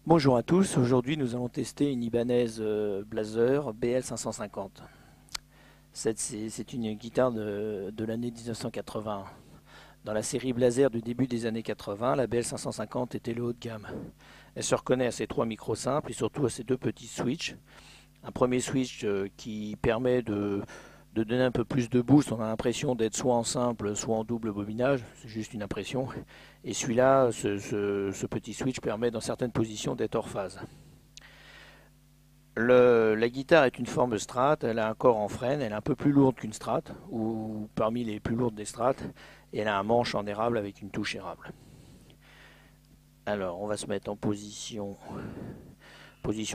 Bonjour à tous, aujourd'hui nous allons tester une Ibanez Blazer BL550. C'est une guitare de l'année 1980. Dans la série Blazer du début des années 80, la BL550 était le haut de gamme. Elle se reconnaît à ses trois micros simples et surtout à ses deux petits switches. Un premier switch qui permet de donner un peu plus de boost. On a l'impression d'être soit en simple, soit en double bobinage. C'est juste une impression. Et celui-là, ce petit switch permet dans certaines positions d'être hors phase. La guitare est une forme Strat, elle a un corps en frêne, elle est un peu plus lourde qu'une Strat, ou parmi les plus lourdes des Strat, et elle a un manche en érable avec une touche érable. Alors on va se mettre en position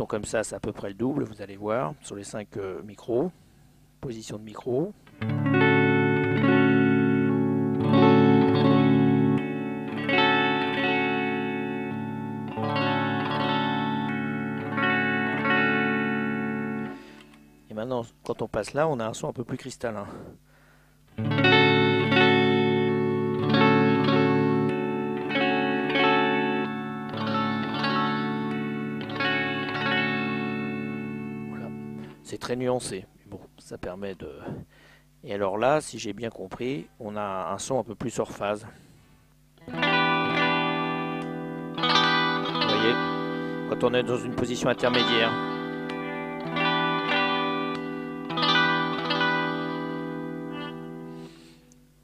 comme ça, c'est à peu près le double, vous allez voir, sur les 5 micros. Position de micro. Et maintenant, quand on passe là, on a un son un peu plus cristallin. Voilà. C'est très nuancé. Bon, ça permet de... Et alors là, si j'ai bien compris, on a un son un peu plus hors phase. Vous voyez, quand on est dans une position intermédiaire.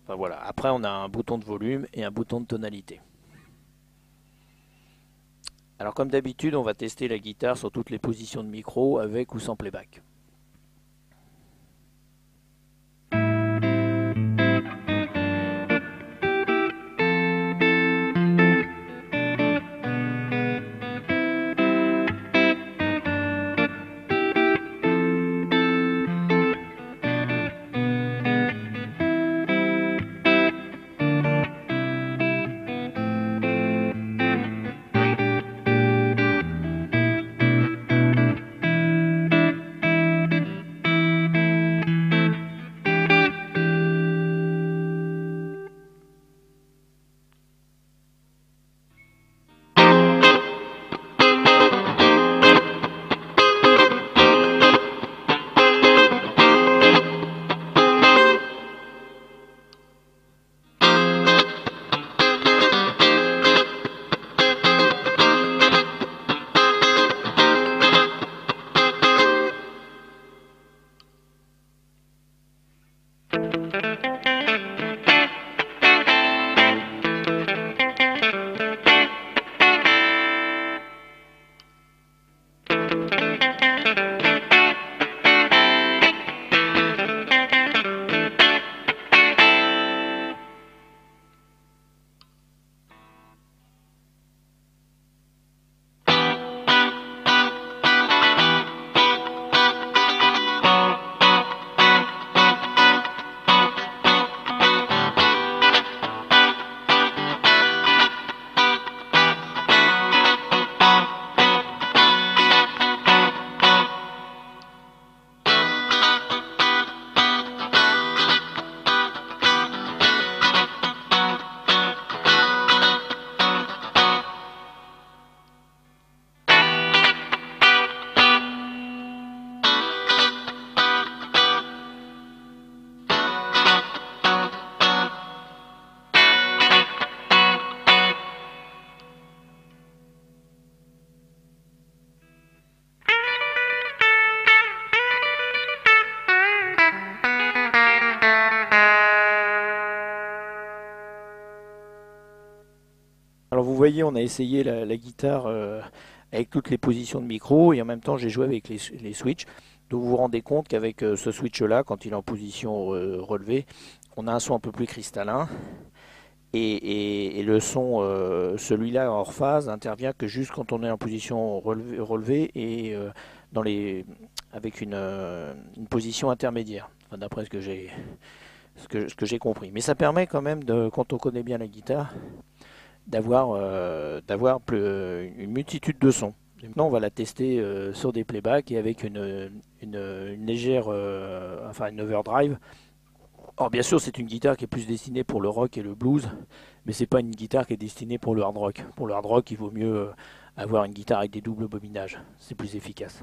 Enfin voilà, après on a un bouton de volume et un bouton de tonalité. Alors comme d'habitude, on va tester la guitare sur toutes les positions de micro, avec ou sans playback. Alors vous voyez, on a essayé la guitare avec toutes les positions de micro et en même temps j'ai joué avec les switches. Donc vous vous rendez compte qu'avec ce switch là, quand il est en position relevée, on a un son un peu plus cristallin et le son, celui-là hors phase, intervient que juste quand on est en position relevée et avec une position intermédiaire, enfin, d'après ce que j'ai compris. Mais ça permet quand même, quand on connaît bien la guitare, d'avoir une multitude de sons. Maintenant, on va la tester sur des playbacks et avec une légère, enfin une overdrive. Or, bien sûr, c'est une guitare qui est plus destinée pour le rock et le blues, mais c'est pas une guitare qui est destinée pour le hard rock. Pour le hard rock, il vaut mieux avoir une guitare avec des doubles bobinages. C'est plus efficace.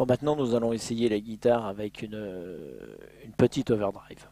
Bon, maintenant nous allons essayer la guitare avec une petite overdrive.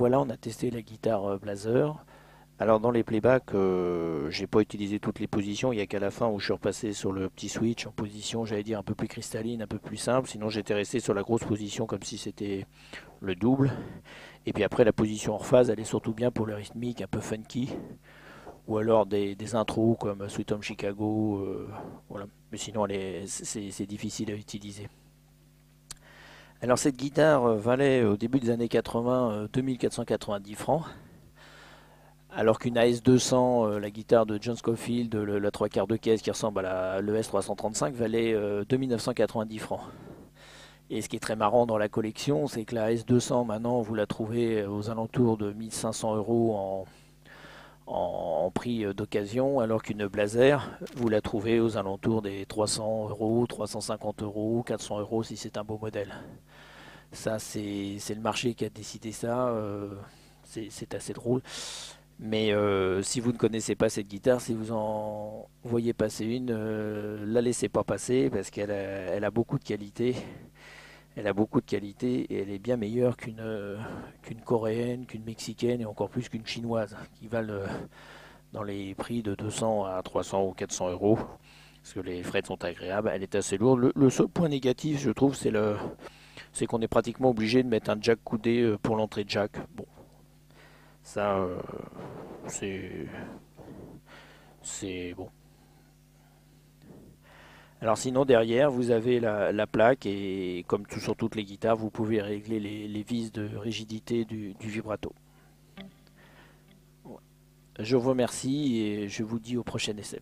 voilà, on a testé la guitare Blazer. Alors dans les playbacks, j'ai pas utilisé toutes les positions, il n'y a qu'à la fin où je suis repassé sur le petit switch en position, j'allais dire un peu plus cristalline, un peu plus simple. Sinon j'étais resté sur la grosse position comme si c'était le double. Et puis après la position hors phase, elle est surtout bien pour le rythmique un peu funky. Ou alors des intros comme Sweet Home Chicago. Voilà. Mais sinon c'est difficile à utiliser. Alors cette guitare valait au début des années 80 2490 francs. Alors qu'une AS200, la guitare de John Scofield, la 3 quarts de caisse qui ressemble à l'ES 335, valait 2990 francs. Et ce qui est très marrant dans la collection, c'est que la AS200, maintenant, vous la trouvez aux alentours de 1500 euros en prix d'occasion, alors qu'une Blazer, vous la trouvez aux alentours des 300 euros, 350 euros, 400 euros si c'est un beau modèle. Ça, c'est le marché qui a décidé ça. C'est assez drôle. Mais si vous ne connaissez pas cette guitare, si vous en voyez passer une, la laissez pas passer parce elle a beaucoup de qualité. Elle a beaucoup de qualité et elle est bien meilleure qu'une coréenne, qu'une mexicaine et encore plus qu'une chinoise qui valent dans les prix de 200 à 300 ou 400 euros parce que les frais sont agréables. Elle est assez lourde. Le seul point négatif, je trouve, c'est qu'on est pratiquement obligé de mettre un jack coudé pour l'entrée de jack. Bon, ça, c'est c'est bon. Alors sinon derrière vous avez la plaque et comme sur toutes les guitares vous pouvez régler les vis de rigidité du vibrato. Je vous remercie et je vous dis au prochain essai.